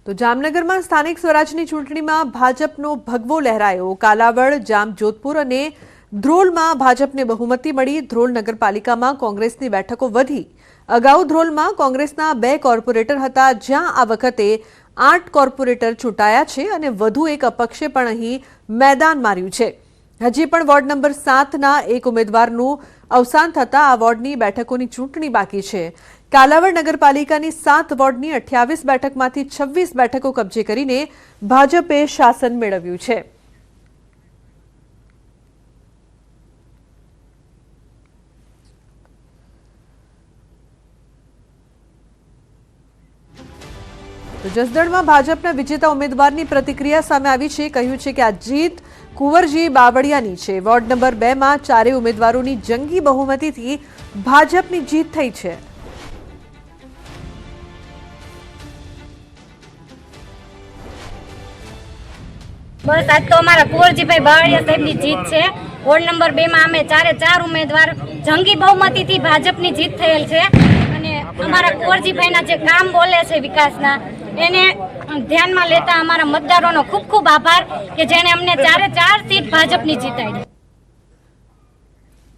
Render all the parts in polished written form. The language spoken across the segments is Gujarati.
તો જામનગરમાં સ્થાનિક સ્વરાજની ચૂંટણીમાં ભાજપનો ભગવો લહેરાયો। કાલાવડ, જામજોધપુર અને ધ્રોલમાં ભાજપને બહુમતી મળી। ધ્રોલ નગરપાલિકામાં કોંગ્રેસની બેઠકો વધી। અગાઉ ધ્રોલમાં કોંગ્રેસના 2 કોર્પોરેટર હતા, જ્યાં આ વખતે 8 કોર્પોરેટર ચૂંટાયા છે અને વધુ એક અપક્ષે પણ અહીં મેદાન માર્યું છે। હજી પણ વોર્ડ નંબર 7ના એક ઉમેદવારનું અવસાન થતા આ વોર્ડની બેઠકોની ચૂંટણી બાકી છે। કાલાવડ નગરપાલિકાની 7 વોર્ડની 28 બેઠકમાંથી 26 બેઠકો કબજે કરીને ભાજપે શાસન મેળવ્યું છે। તો જસદણમાં ભાજપના વિજેતા ઉમેદવારની પ્રતિક્રિયા સામે આવી છે। કહ્યું છે કે આ જીત કુંવરજી બાવળિયાની છે। વોર્ડ નંબર 2માં 4 ઉમેદવારોની જંગી બહુમતીથી ભાજપની જીત થઈ છે। बस आज तो हमारा कुंवरजी भाई बावळिया साहेब की जीत है। वोर्ड नंबर 2 में अमे 4 उम्मीदवार जंगी बहुमती थी भाजपनी जीत थयेल छे अने अमारा कुंवरजी भाई ना जे काम बोले छे विकासना एने ध्यान में लेता अमारा मतदारों खूब खूब आभार कि जेने अमने 4 सीट भाजपनी जीताड़ी।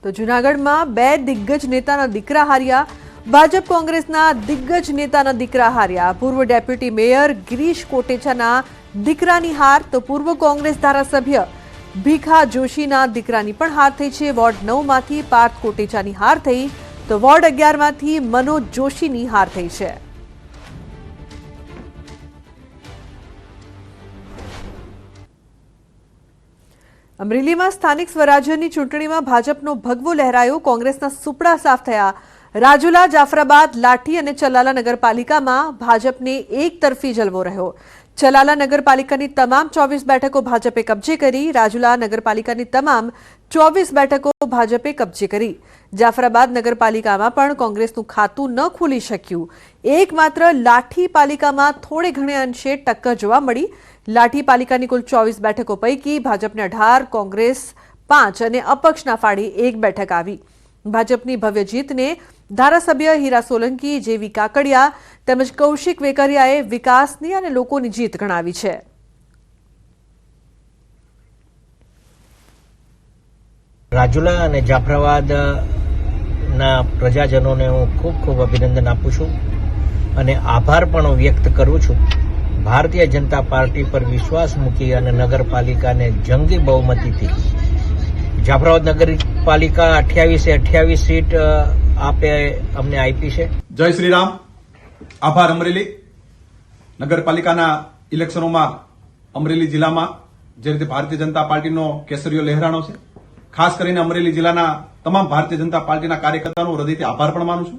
तो जूनागढ़ में 2 दिग्गज नेताना दीकरा हार्या। भाजप कांग्रेसना दिग्गज नेताना दीकरा हार्या। पूर्व डेप्यूटी मेयर गिरीश कोटेचाना दीकरानी हार तो पूर्व कांग्रेस धारासभ्य भीखा जोशीना दीकरानी पण हार थई छे। वोर्ड 9 मांथी पार्थ कोटेचानी हार थई तो वोर्ड 11 मांथी मनोज जोशीनी हार थई छे। अमरेली में स्थानिक स्वराज्यनी चूंटणीमां भाजपनो भगवो लहरायो। कांग्रेसना सुपड़ा साफ थया। રાજુલા, જાફરાબાદ, લાઠી અને ચલાલા નગરપાલિકામાં ભાજપને એક તરફી જલવો રહ્યો। ચલાલા નગરપાલિકાની તમામ 24 બેઠકો ભાજપે કબજે કરી। રાજુલા નગરપાલિકાની તમામ 24 બેઠકો ભાજપે કબજે કરી। જાફરાબાદ નગરપાલિકામાં પણ કોંગ્રેસનું ખાતું ન ખુલી શક્યું। એકમાત્ર લાઠી પાલિકામાં થોડે ઘણે અંશે ટક્કર જોવા મળી। લાઠી પાલિકાની કુલ 24 બેઠકો પૈકી ભાજપને 18, કોંગ્રેસ 5 અને અપક્ષના ફાળે 1 બેઠક આવી। ભાજપની ભવ્ય જીતને ધારાસભ્ય હીરા સોલંકી, જેવી કાકડિયા તેમજ કૌશિક વેકરિયાએ વિકાસની અને લોકોની જીત ગણાવી છે। રાજુલા અને જાફરાબાદના પ્રજાજનોને હું ખૂબ ખૂબ અભિનંદન આપું છું અને આભાર પણ વ્યક્ત કરું છું। ભારતીય જનતા પાર્ટી પર વિશ્વાસ મૂકી અને નગરપાલિકાને જંગી બહુમતીથી જાફરાબાદ નગરપાલિકા 28 सीट आपे अमने आपी है। जय श्री राम। आभार। अमरेली नगरपालिकाना इलेक्शनों में अमरेली जिला में जे रीते भारतीय जनता पार्टी नो केसरियो लहराणो छे, खास करीने अमरेली जिल्लाना तमाम भारतीय जनता पार्टी कार्यकर्ताओं हृदयथी आभार पण मानु छुं।